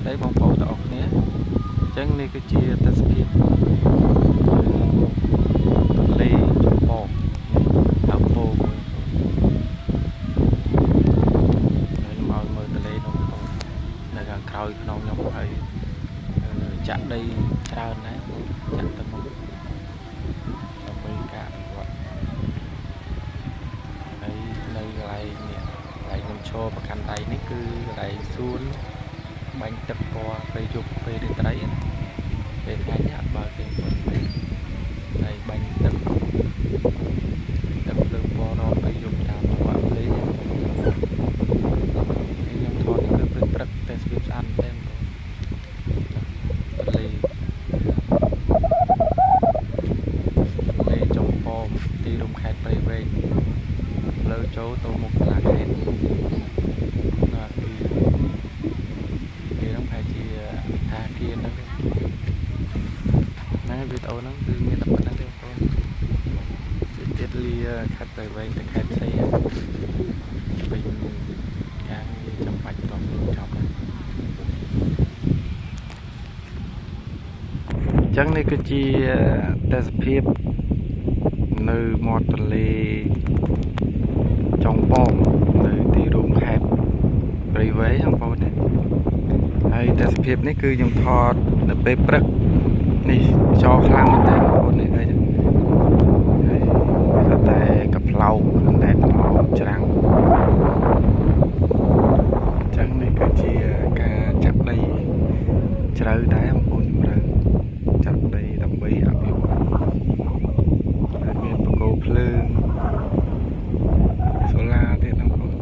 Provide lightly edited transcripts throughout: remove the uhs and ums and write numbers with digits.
ស្ដីបងប្អូនទាំងអស់គ្នាអញ្ចឹងនេះគឺជាទស្សនវិជ្ជាទន្លេចំពកអពូមួយខ្ញុំឲ្យមើលទន្លេនោះបងប្អូននៅខាងក្រោយក្នុងខ្ញុំហើយចាក់ដីច្រើនណាស់ចាក់ទៅមុខដើម្បីការអភិវឌ្ឍហើយនៅកន្លែងនេះកន្លែងខ្ញុំឈរប្រកាន់ដៃនេះគឺកន្លែងសួនបាញ់ទឹកពណ៌ពេលយប់ពេលរាត្រីណាពេលថ្ងៃនេះអត់បើទេហើយបាញ់ទឹកភ្លើងពណ៌រកពេលយប់តាមប្រវត្តិលេងខ្ញុំថតនេះគឺពេលព្រឹកតែស្វាស្អាតតែទន្លេចំពកទីរួមខេត្តព្រៃវែងលើចូលទៅមុខសាលាខេត្តណាគឺនឹងប្រហែលជាថាគារហ្នឹងណាវីដេអូហ្នឹងគឺមានតែប៉ុណ្្នឹងទេបងប្អូនទៀតលាខេត្តព្រៃវែងទៅខេត្តផ្សេងវិញយ៉ាងចាំបាច់តោះចប់ហើយអញ្ចឹងនេះគឺជាទេសភាពនៅមាត់ទន្លេចុងពងនៅទីរួមខេត្តព្រៃវែងបងប្អូនហើយទេសភាពនេះគឺខ្ញុំថតនៅពេលព្រឹកនេះចោខ្លាំងមែនតើបងប្អូននេះហើយតែកផ្លោកតែថ្មច្រាំងអញ្ចឹងនេះគឺជាការចាក់ដីជ្រៅដែរបងប្អូនជំរឿចាក់ដីដើម្បីអភិវឌ្ឍហើយមានបកគោភ្លើងសូឡាទៀតបងប្អូន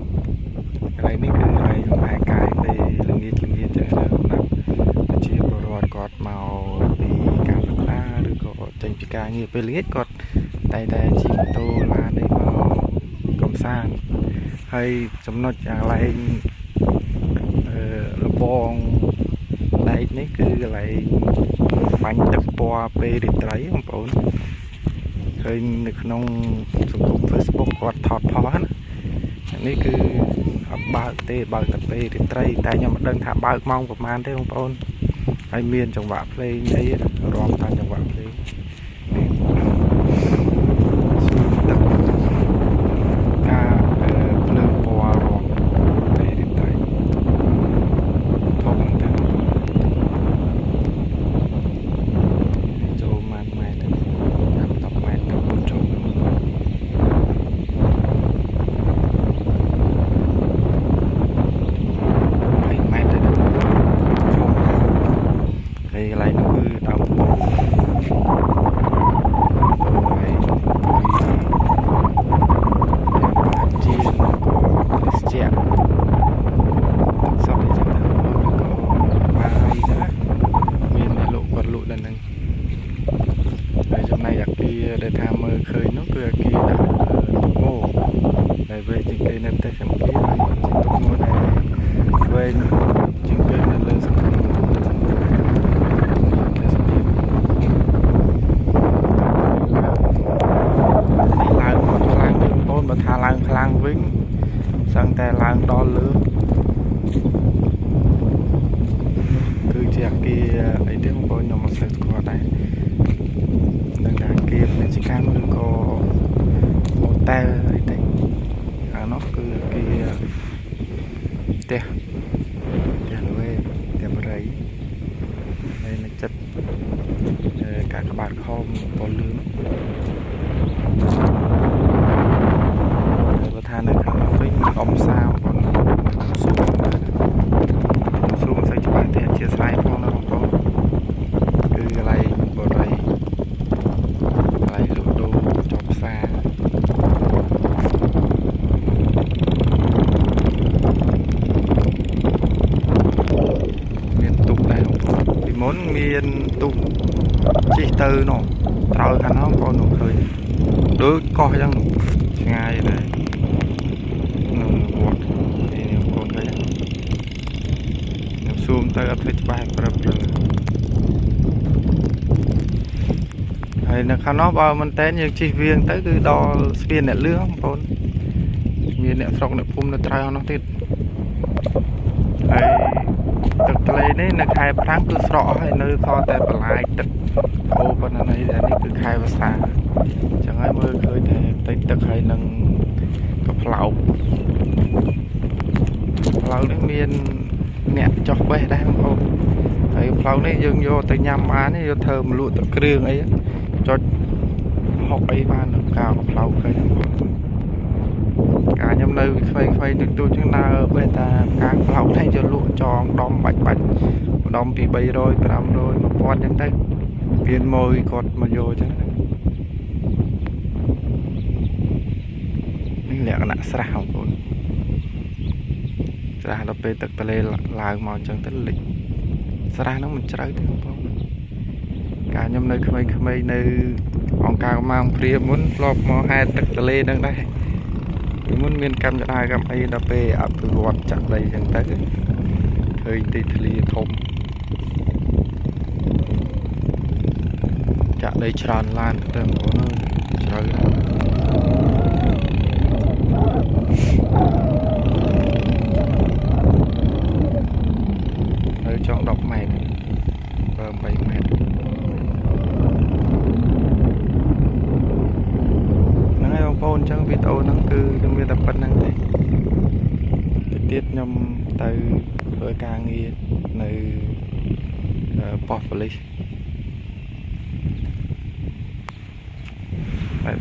កន្លែងនេះគឺកន្លែងលំហែកាយពេលល្ងាចចឹងណាប្រជាពលរដ្ឋគាត់មកពីការសិក្សាឬក៏ចេញពីការងារពេលល្ងាចគាត់តែជិះម៉ូតូឡាននេះមកកំសាន្តហើយចំណុចកន្លែងលបងដែកនេះគឺកន្លែងបាញ់ទឹកពណ៌ពេលរាត្រីបងប្អូនឃើញនៅក្នុងសង្គម Facebook គាត់ថតផុសណានេះគឺអត់បើកទេបើកតែពេលរាត្រីតែខ្ញុំមិនដឹងថាបើកម៉ោងប្រហែលទេបងប្អូនហើយមានចង្វាក់ភ្លេងអីរាប់តាមចង្វាក់ភ្លេងការភ្លើងពណ៌រាប់ពេលរាត្រីធំមែនតើចូលម៉ានម៉ែទៅតាម10ម៉ែត្រទៅចូលដែលថាមើលឃើញនោះគឺអាគារដាក់ទុកងោដែលវែងជាងគេនៅតែសម្គាល់ហើយជាទុកងោដែលវែងជាងគេនៅលើសង្គមឡើងខ្លាំងបងប្អូនបើថាឡើងខ្លាំងវិញសឹងតែឡើងដល់លើគឺជាអាគារអីទេបងប្អូនខ្ញុំមិនសូវស្គាល់ដែរនឹងអាគារពាណិជ្ជកម្មឬក៏ហូតែលអីទេអានោះគឺអាគារផ្ទះល្វែងផ្ទះបរិយហើយនៅចិត្តកាកបាទខំពណ៌លឿងបើថានៅខាងនោះវិញអមសាបងសួរមិនសូវច្បាស់ទេអធិស្ឋានផងណាបងប្អូនគឺកន្លែងបរិយមុនមានទូកជិះទៅនោះត្រោយខាងនោះបងប្អូនឃើញដូចកោះអញ្ចឹងឆ្ងាយដែរនឹងវត្តនេះបងប្អូនឃើញខ្ញុំស៊ូមទៅអត់ធ្វើច្បាស់ប្រាប់លើហើយនៅខាងនោះបើមែនតើយើងជិះវៀងទៅគឺដល់ស្ពានអ្នកលឿងបងប្អូនមានអ្នកស្រុកអ្នកភូមិនៅត្រៅនោះទៀតហើយទឹក លេនេះនៅខែប្រាំងគឺស្រកហើយនៅសល់តែបន្លាយទឹកអូប៉ុណ្ណឹងហើយនេះគឺខែវស្សាអញ្ចឹងហើយមើលឃើញតែតិចទឹកហើយនឹងក៏ផ្លោកផ្លោកនេះមានអ្នកចុះបេះដែរបងប្អូនហើយផ្លោកនេះយើងយកទៅញ៉ាំបានទេយកធ្វើមលក់ទឹកគ្រឿងអីចុចហុកអីបាននឹងកាផ្លោកឃើញបងប្អូនការខ្ញុំនៅក្មេងៗទឹកទូចឹងដើរបេះតាការផ្លោកនេះយកលក់ចងដំបាច់ដំពី300 500 1000ចឹងទៅវាមួយគាត់មកយកចឹងនេះលក្ខណៈស្រះបងប្អូនស្រះដល់ពេលទឹកទន្លេឡើងមកចឹងទៅលិចស្រះហ្នឹងមិនជ្រៅទេបងប្អូនកាលខ្ញុំនៅក្មេងៗនៅអង្គការម៉ាងព្រាបមុនធ្លាប់មកហែតទឹកទន្លេហ្នឹងដែរពីមុនមានកម្មចដាកម្មអីដល់ពេលអភិវឌ្ឍចាក់ដីចឹងទៅឃើញទីធ្លាធំចាក់ដីច្រើនឡើងទៅបងប្អូនជ្រៅនៅចុង10 ម៉ែត្រ8 ម៉ែត្រហ្នឹងហើយបងប្អូនអញ្ចឹងវីដេអូហ្នឹងគឺខ្ញុំមានតែប៉ុណ្្នឹងទេទៀតខ្ញុំទៅធ្វើការងារនៅប៉ុស្តិ៍ប៉ូលីស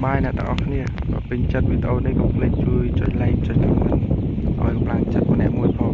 បាយអ្នកទាំងអស់គ្នាបើពេញចិត្តវីដេអូនេះកុំភ្លេចជួយចុច like ចុច comment ឲ្យកម្លាំងចិត្តម្នាក់មួយផង